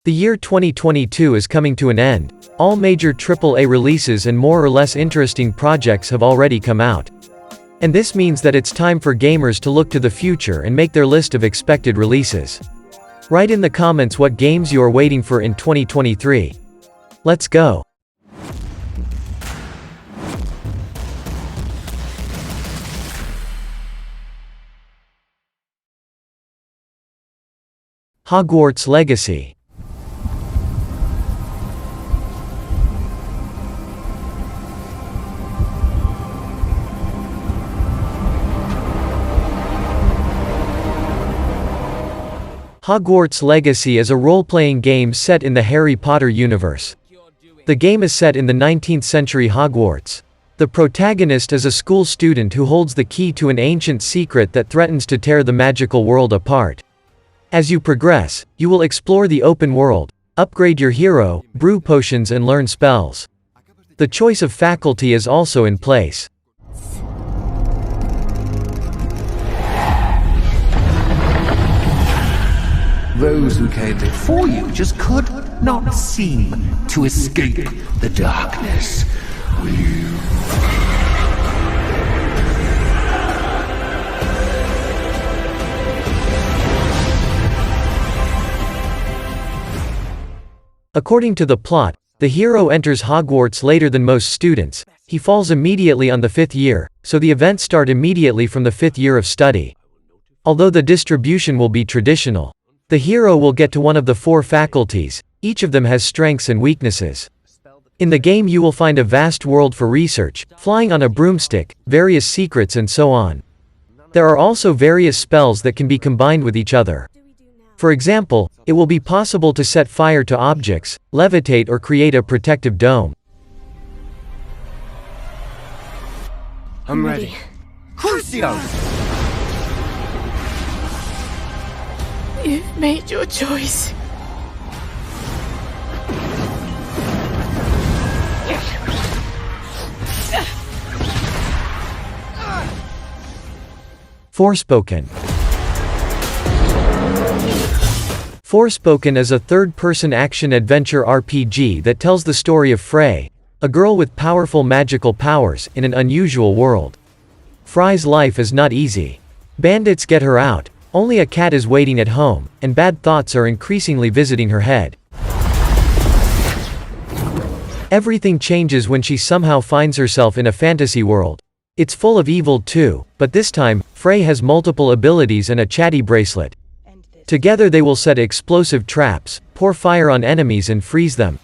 The year 2022 is coming to an end. All major AAA releases and more or less interesting projects have already come out. And this means that it's time for gamers to look to the future and make their list of expected releases. Write in the comments what games you are waiting for in 2023. Let's go! Hogwarts Legacy. Hogwarts Legacy is a role-playing game set in the Harry Potter universe. The game is set in the 19th century Hogwarts. The protagonist is a school student who holds the key to an ancient secret that threatens to tear the magical world apart. As you progress, you will explore the open world, upgrade your hero, brew potions and learn spells. The choice of faculty is also in place. Those who came before you just could not seem to escape the darkness. Will you? According to the plot, the hero enters Hogwarts later than most students. He falls immediately on the 5th year, so the events start immediately from the 5th year of study. Although the distribution will be traditional, the hero will get to one of the 4 faculties. Each of them has strengths and weaknesses. In the game you will find a vast world for research, flying on a broomstick, various secrets and so on. There are also various spells that can be combined with each other. For example, it will be possible to set fire to objects, levitate or create a protective dome. I'm ready. Crucio! You've made your choice. Forspoken. Forspoken is a third-person action-adventure RPG that tells the story of Frey, a girl with powerful magical powers, in an unusual world. Frey's life is not easy. Bandits get her out, only a cat is waiting at home, and bad thoughts are increasingly visiting her head. Everything changes when she somehow finds herself in a fantasy world. It's full of evil too, but this time, Frey has multiple abilities and a chatty bracelet. Together they will set explosive traps, pour fire on enemies and freeze them.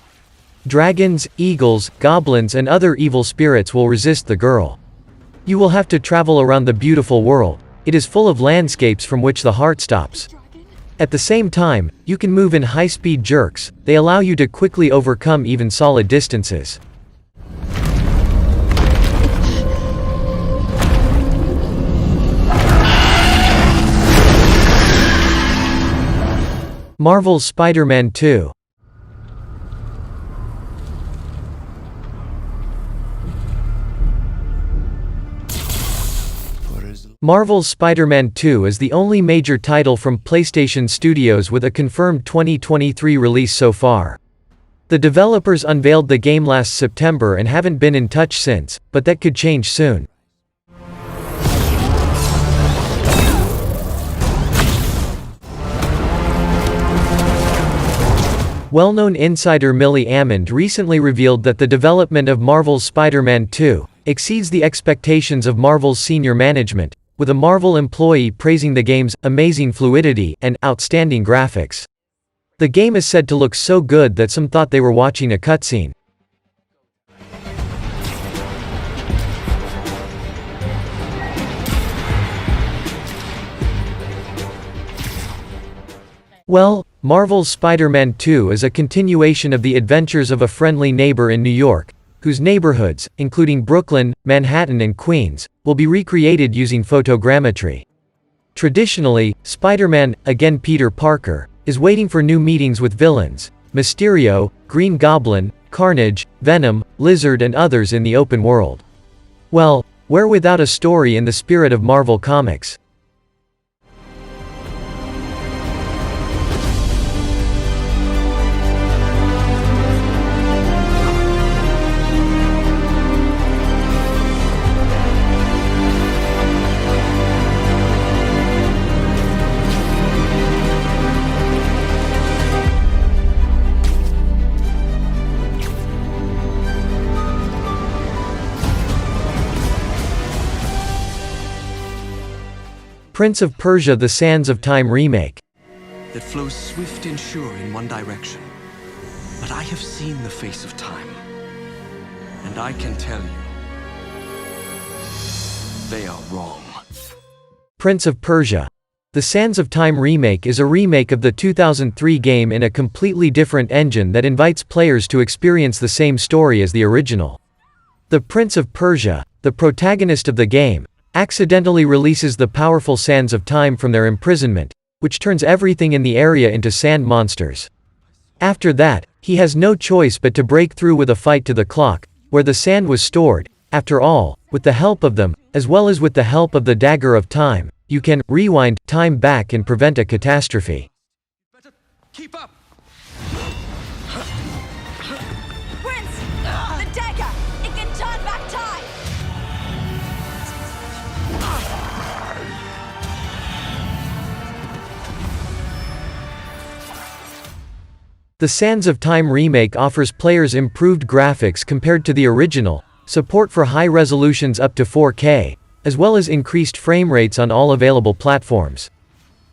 Dragons, eagles, goblins and other evil spirits will resist the girl. You will have to travel around the beautiful world. It is full of landscapes from which the heart stops. At the same time, you can move in high-speed jerks. They allow you to quickly overcome even solid distances. Marvel's Spider-Man 2. Marvel's Spider-Man 2 is the only major title from PlayStation Studios with a confirmed 2023 release so far. The developers unveiled the game last September and haven't been in touch since, but that could change soon. Well-known insider Millie Ammond recently revealed that the development of Marvel's Spider-Man 2 exceeds the expectations of Marvel's senior management, with a Marvel employee praising the game's amazing fluidity and outstanding graphics. The game is said to look so good that some thought they were watching a cutscene. Well, Marvel's Spider-Man 2 is a continuation of the adventures of a friendly neighbor in New York, whose neighborhoods, including Brooklyn, Manhattan and Queens, will be recreated using photogrammetry. Traditionally, Spider-Man, again Peter Parker, is waiting for new meetings with villains, Mysterio, Green Goblin, Carnage, Venom, Lizard and others in the open world. Well, where without a story in the spirit of Marvel Comics? Prince of Persia: The Sands of Time Remake. That flows swift and sure in one direction. But I have seen the face of time, and I can tell you, they are wrong. Prince of Persia: The Sands of Time Remake is a remake of the 2003 game in a completely different engine that invites players to experience the same story as the original. The Prince of Persia, the protagonist of the game, accidentally releases the powerful sands of time from their imprisonment, which turns everything in the area into sand monsters. After that, he has no choice but to break through with a fight to the clock, where the sand was stored. After all, with the help of them, as well as with the help of the Dagger of Time, you can rewind time back and prevent a catastrophe. Better keep up! Prince! The dagger! It can turn back time! The Sands of Time Remake offers players improved graphics compared to the original, support for high resolutions up to 4K, as well as increased frame rates on all available platforms.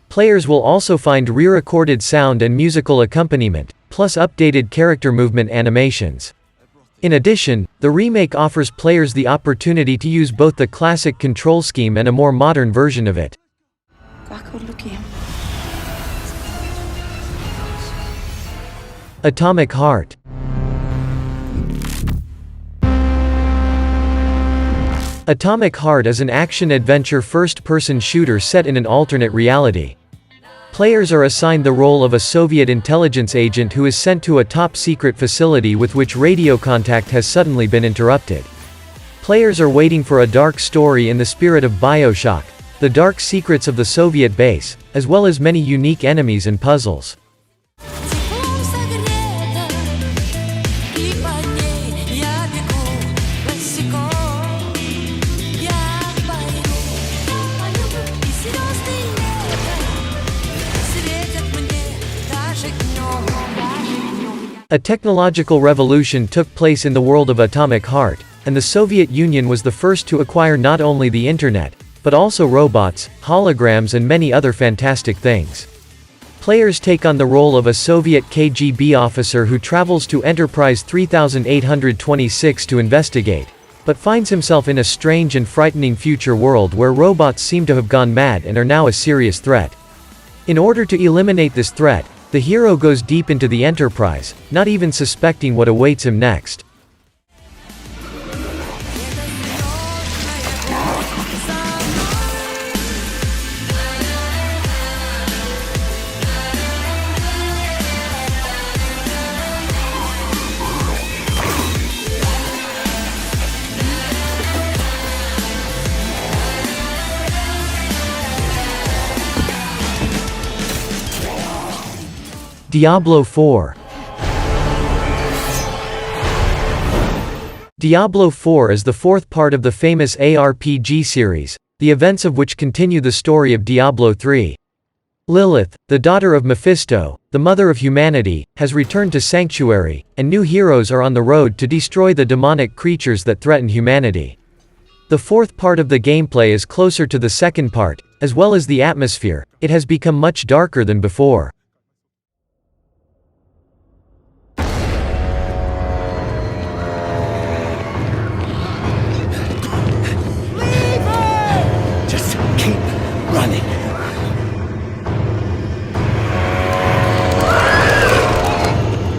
Players will also find re-recorded sound and musical accompaniment, plus updated character movement animations. In addition, the remake offers players the opportunity to use both the classic control scheme and a more modern version of it. Atomic Heart. Atomic Heart is an action-adventure first-person shooter set in an alternate reality. Players are assigned the role of a Soviet intelligence agent who is sent to a top-secret facility with which radio contact has suddenly been interrupted. Players are waiting for a dark story in the spirit of BioShock, the dark secrets of the Soviet base, as well as many unique enemies and puzzles. A technological revolution took place in the world of Atomic Heart, and the Soviet Union was the first to acquire not only the internet, but also robots, holograms and many other fantastic things. Players take on the role of a Soviet KGB officer who travels to Enterprise 3826 to investigate, but finds himself in a strange and frightening future world where robots seem to have gone mad and are now a serious threat. In order to eliminate this threat, the hero goes deep into the Enterprise, not even suspecting what awaits him next. Diablo 4. Diablo 4 is the fourth part of the famous ARPG series, the events of which continue the story of Diablo 3. Lilith, the daughter of Mephisto, the mother of humanity, has returned to Sanctuary, and new heroes are on the road to destroy the demonic creatures that threaten humanity. The fourth part of the gameplay is closer to the second part, as well as the atmosphere. It has become much darker than before. Running.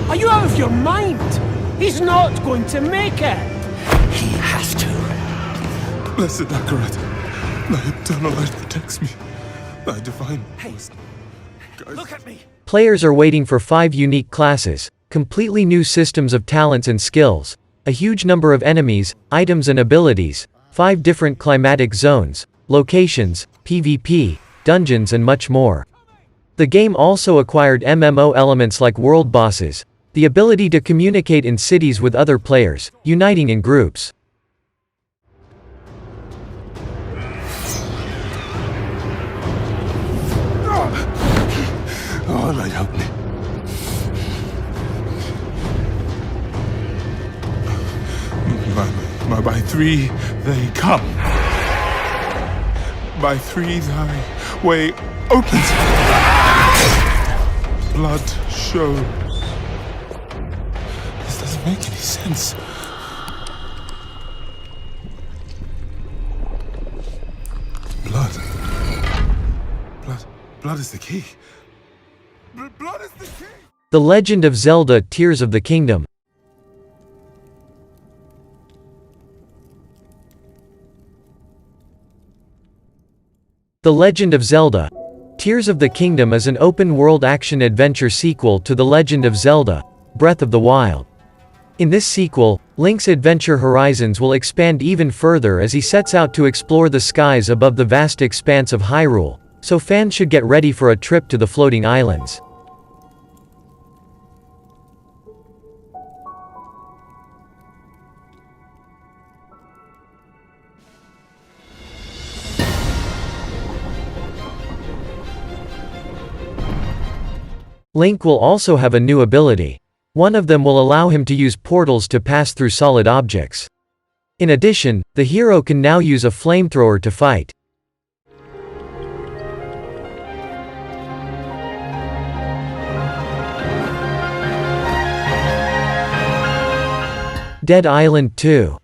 Are you out of your mind? He's not going to make it. He has to. Blessed Akarat, thy eternal light protects me. Thy divine wisdom. Look at me. Players are waiting for 5 unique classes, completely new systems of talents and skills, a huge number of enemies, items and abilities, 5 different climatic zones, locations, PvP, dungeons and much more. The game also acquired MMO elements like world bosses, the ability to communicate in cities with other players, uniting in groups. Oh, Lord, help me. By 3, they come. by 3 thy way opens. Blood show. This doesn't make any sense. Blood. Blood is the key. Blood is the key! The Legend of Zelda: Tears of the Kingdom. The Legend of Zelda: Tears of the Kingdom is an open-world action-adventure sequel to The Legend of Zelda: Breath of the Wild. In this sequel, Link's adventure horizons will expand even further as he sets out to explore the skies above the vast expanse of Hyrule, so fans should get ready for a trip to the floating islands. Link will also have a new ability. One of them will allow him to use portals to pass through solid objects. In addition, the hero can now use a flamethrower to fight. Dead Island 2.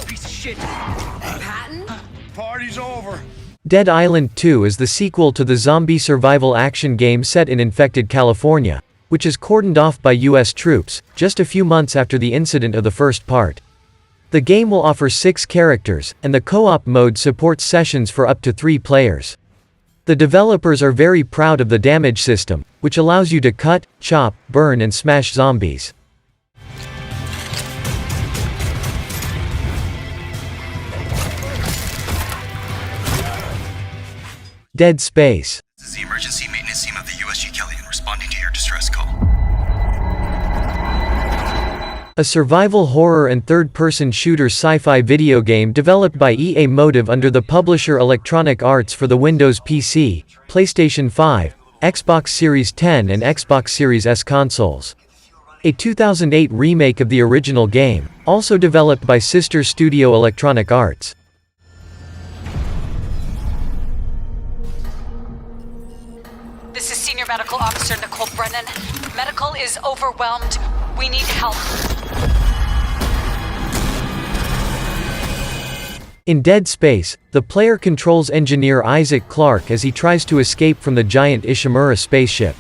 Piece of shit. Patton? Party's over. Dead Island 2 is the sequel to the zombie survival action game set in infected California, which is cordoned off by US troops, just a few months after the incident of the first part. The game will offer 6 characters, and the co-op mode supports sessions for up to 3 players. The developers are very proud of the damage system, which allows you to cut, chop, burn and smash zombies. Dead Space. This is the emergency maintenance team of the USG Kellyan responding to your distress call. A survival horror and third-person shooter sci-fi video game developed by EA Motive under the publisher Electronic Arts for the Windows PC, PlayStation 5, Xbox Series X and Xbox Series S consoles. A 2008 remake of the original game, also developed by sister studio Electronic Arts. This is Senior Medical Officer Nicole Brennan. Medical is overwhelmed. We need help. In Dead Space, the player controls engineer Isaac Clarke as he tries to escape from the giant Ishimura spaceship.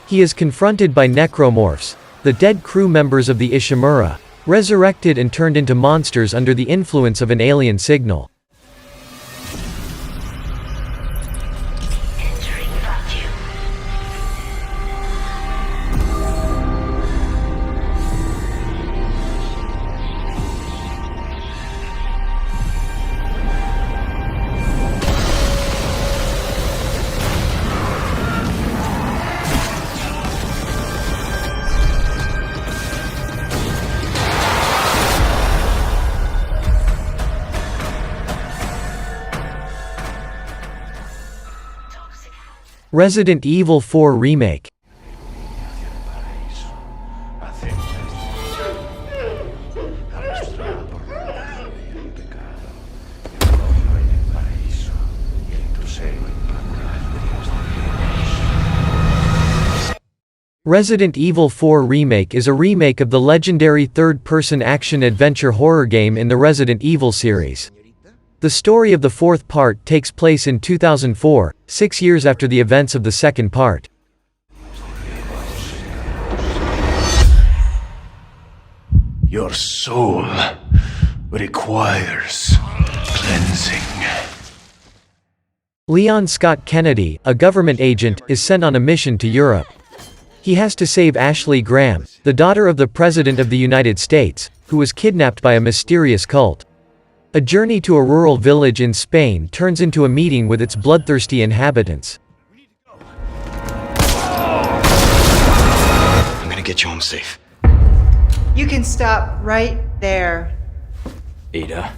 He is confronted by necromorphs, the dead crew members of the Ishimura, resurrected and turned into monsters under the influence of an alien signal. Resident Evil 4 Remake. Resident Evil 4 Remake is a remake of the legendary third-person action-adventure horror game in the Resident Evil series. The story of the fourth part takes place in 2004, 6 years after the events of the second part. Your soul requires cleansing. Leon Scott Kennedy, a government agent, is sent on a mission to Europe. He has to save Ashley Graham, the daughter of the President of the United States, who was kidnapped by a mysterious cult. A journey to a rural village in Spain turns into a meeting with its bloodthirsty inhabitants. I'm gonna get you home safe. You can stop right there. Ada,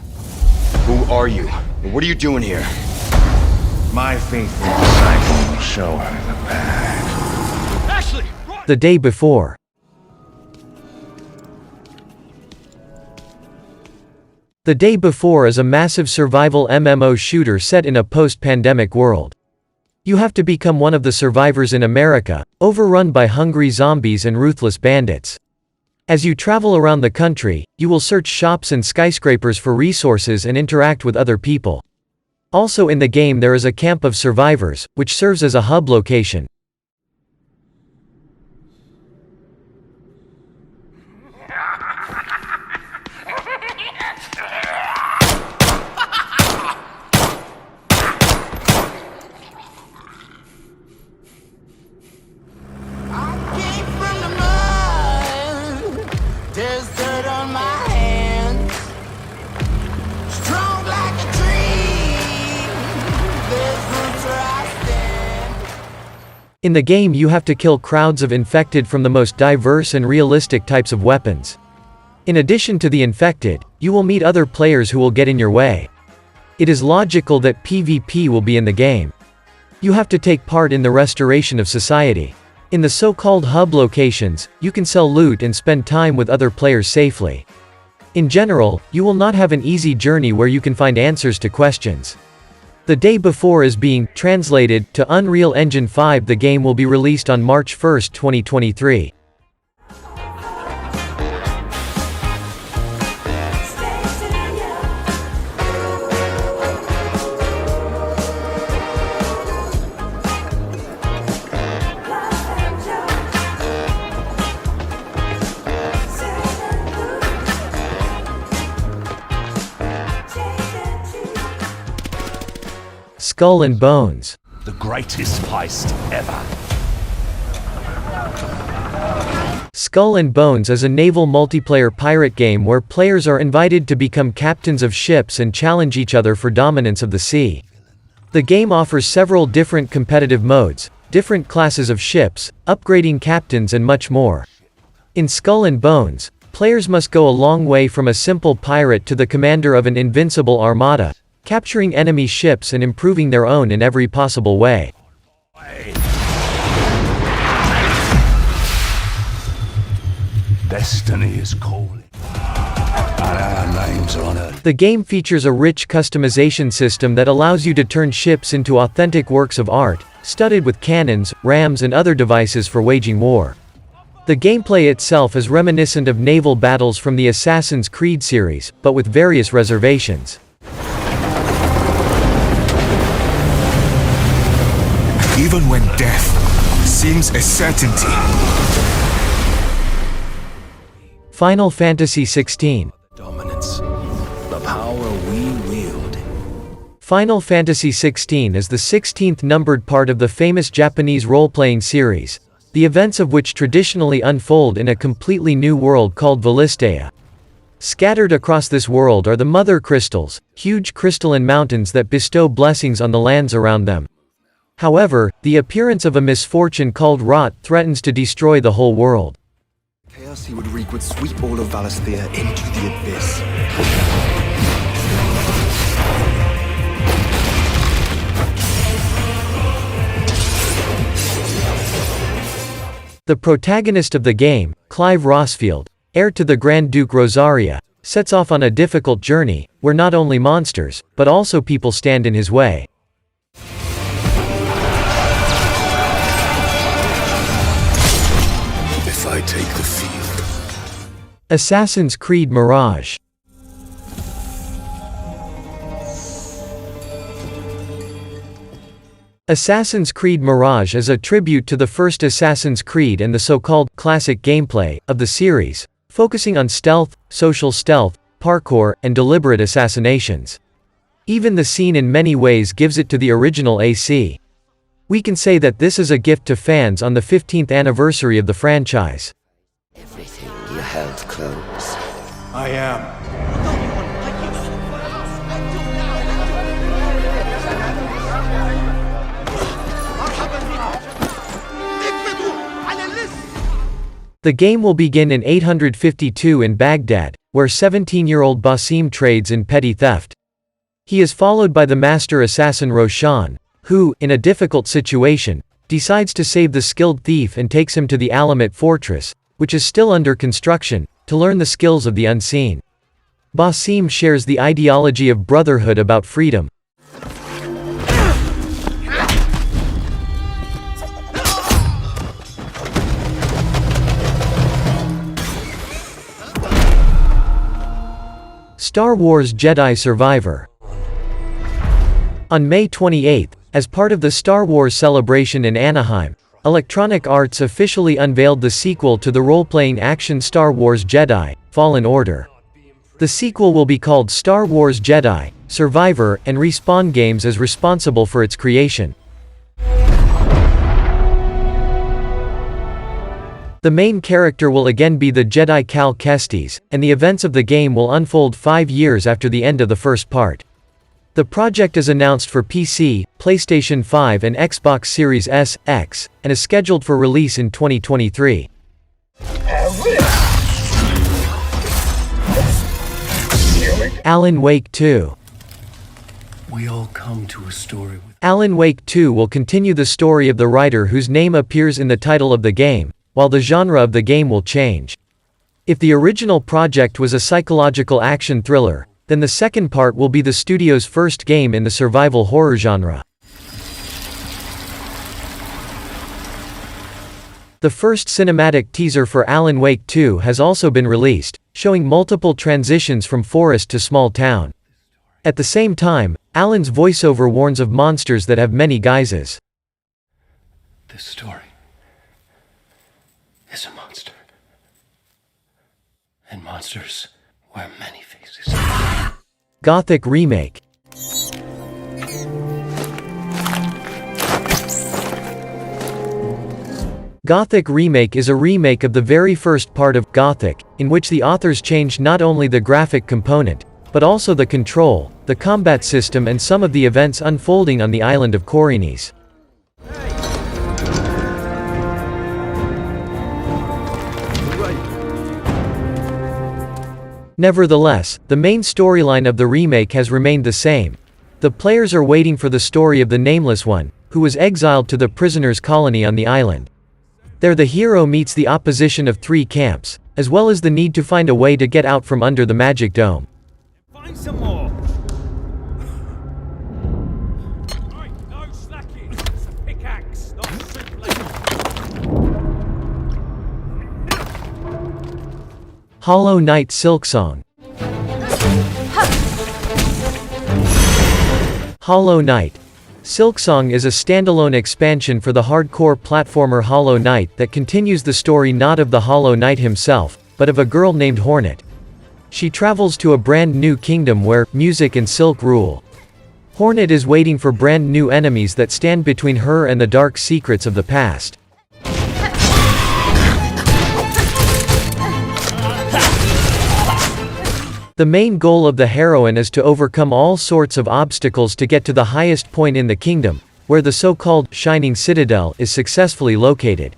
who are you? What are you doing here? My faithful disciple will show her the path. Ashley! The day before. The Day Before is a massive survival MMO shooter set in a post-pandemic world. You have to become one of the survivors in America, overrun by hungry zombies and ruthless bandits. As you travel around the country, you will search shops and skyscrapers for resources and interact with other people. Also in the game there is a camp of survivors, which serves as a hub location. In the game you have to kill crowds of infected from the most diverse and realistic types of weapons. In addition to the infected, you will meet other players who will get in your way. It is logical that PvP will be in the game. You have to take part in the restoration of society. In the so-called hub locations, you can sell loot and spend time with other players safely. In general, you will not have an easy journey where you can find answers to questions. The Day Before is being translated to Unreal Engine 5. The game will be released on March 1, 2023. Skull and Bones. The greatest heist ever. Skull and Bones is a naval multiplayer pirate game where players are invited to become captains of ships and challenge each other for dominance of the sea. The game offers several different competitive modes, different classes of ships, upgrading captains and much more. In Skull and Bones, players must go a long way from a simple pirate to the commander of an invincible armada, capturing enemy ships and improving their own in every possible way. Destiny is calling, and our names are on it. The game features a rich customization system that allows you to turn ships into authentic works of art, studded with cannons, rams and other devices for waging war. The gameplay itself is reminiscent of naval battles from the Assassin's Creed series, but with various reservations. Even when death seems a certainty. Final Fantasy XVI. Dominance. The power we wield. Final Fantasy XVI is the 16th numbered part of the famous Japanese role-playing series, the events of which traditionally unfold in a completely new world called Valistea. Scattered across this world are the Mother Crystals, huge crystalline mountains that bestow blessings on the lands around them. However, the appearance of a misfortune called Rot threatens to destroy the whole world. Chaos he would wreak would sweep all of Valisthea into the abyss. The protagonist of the game, Clive Rossfield, heir to the Grand Duke Rosaria, sets off on a difficult journey, where not only monsters, but also people stand in his way. I take the field. Assassin's Creed Mirage. Assassin's Creed Mirage is a tribute to the first Assassin's Creed and the so-called classic gameplay of the series, focusing on stealth, social stealth, parkour, and deliberate assassinations. Even the scene in many ways gives it to the original AC. We can say that this is a gift to fans on the 15th anniversary of the franchise. Everything you held close. I am. The game will begin in 852 in Baghdad, where 17-year-old Basim trades in petty theft. He is followed by the master assassin Roshan, who, in a difficult situation, decides to save the skilled thief and takes him to the Alamut fortress, which is still under construction, to learn the skills of the unseen. Basim shares the ideology of brotherhood about freedom. Star Wars Jedi Survivor. On May 28, as part of the Star Wars celebration in Anaheim, Electronic Arts officially unveiled the sequel to the role-playing action Star Wars Jedi: Fallen Order. The sequel will be called Star Wars Jedi: Survivor, and Respawn Games is responsible for its creation. The main character will again be the Jedi Cal Kestis, and the events of the game will unfold 5 years after the end of the first part. The project is announced for PC, PlayStation 5 and Xbox Series S, X, and is scheduled for release in 2023. Alan Wake 2. We all come to a story with Alan Wake 2 will continue the story of the writer whose name appears in the title of the game, while the genre of the game will change. If the original project was a psychological action thriller, then the second part will be the studio's first game in the survival horror genre. The first cinematic teaser for Alan Wake 2 has also been released, showing multiple transitions from forest to small town. At the same time, Alan's voiceover warns of monsters that have many guises. this story. Is a monster. And monsters wear many faces. Gothic Remake. Gothic Remake is a remake of the very first part of Gothic, in which the authors changed not only the graphic component, but also the control, the combat system and some of the events unfolding on the island of Corinis. Nevertheless, the main storyline of the remake has remained the same. The players are waiting for the story of the Nameless One, who was exiled to the prisoners' colony on the island. There the hero meets the opposition of 3 camps, as well as the need to find a way to get out from under the magic dome. Find some more. Right, no slacking. It's a pickaxe, not a simply. Hollow Knight Silksong. Hollow Knight. Silksong is a standalone expansion for the hardcore platformer Hollow Knight that continues the story not of the Hollow Knight himself, but of a girl named Hornet. She travels to a brand new kingdom where music and silk rule. Hornet is waiting for brand new enemies that stand between her and the dark secrets of the past. The main goal of the heroine is to overcome all sorts of obstacles to get to the highest point in the kingdom, where the so-called Shining Citadel is successfully located.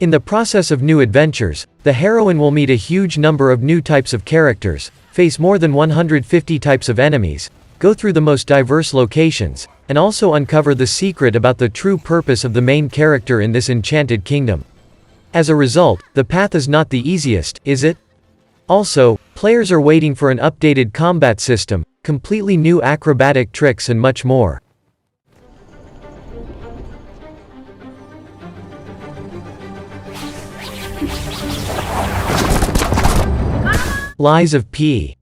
In the process of new adventures, the heroine will meet a huge number of new types of characters, face more than 150 types of enemies, go through the most diverse locations, and also uncover the secret about the true purpose of the main character in this enchanted kingdom. As a result, the path is not the easiest, is it? Also, players are waiting for an updated combat system, completely new acrobatic tricks and much more. Lies of P.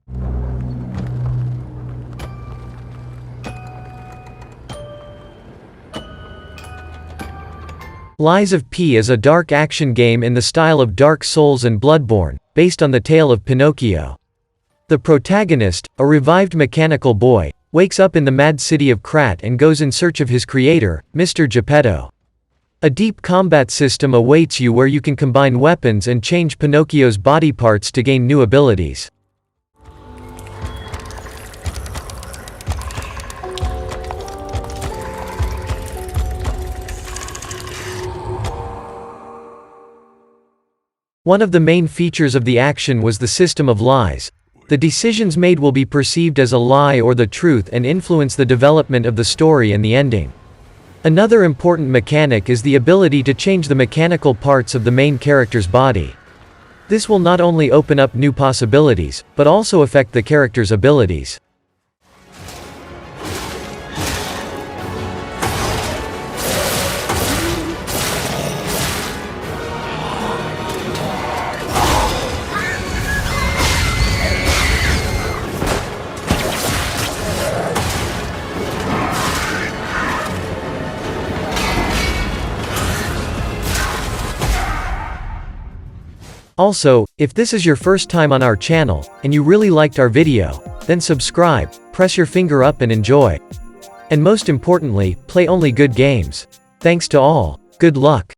Lies of P is a dark action game in the style of Dark Souls and Bloodborne, based on the tale of Pinocchio. The protagonist, a revived mechanical boy, wakes up in the mad city of Krat and goes in search of his creator, Mr. Geppetto. A deep combat system awaits you where you can combine weapons and change Pinocchio's body parts to gain new abilities. One of the main features of the action was the system of lies. The decisions made will be perceived as a lie or the truth and influence the development of the story and the ending. Another important mechanic is the ability to change the mechanical parts of the main character's body. This will not only open up new possibilities, but also affect the character's abilities. Also, if this is your first time on our channel, and you really liked our video, then subscribe, press your finger up and enjoy. And most importantly, play only good games. Thanks to all. Good luck.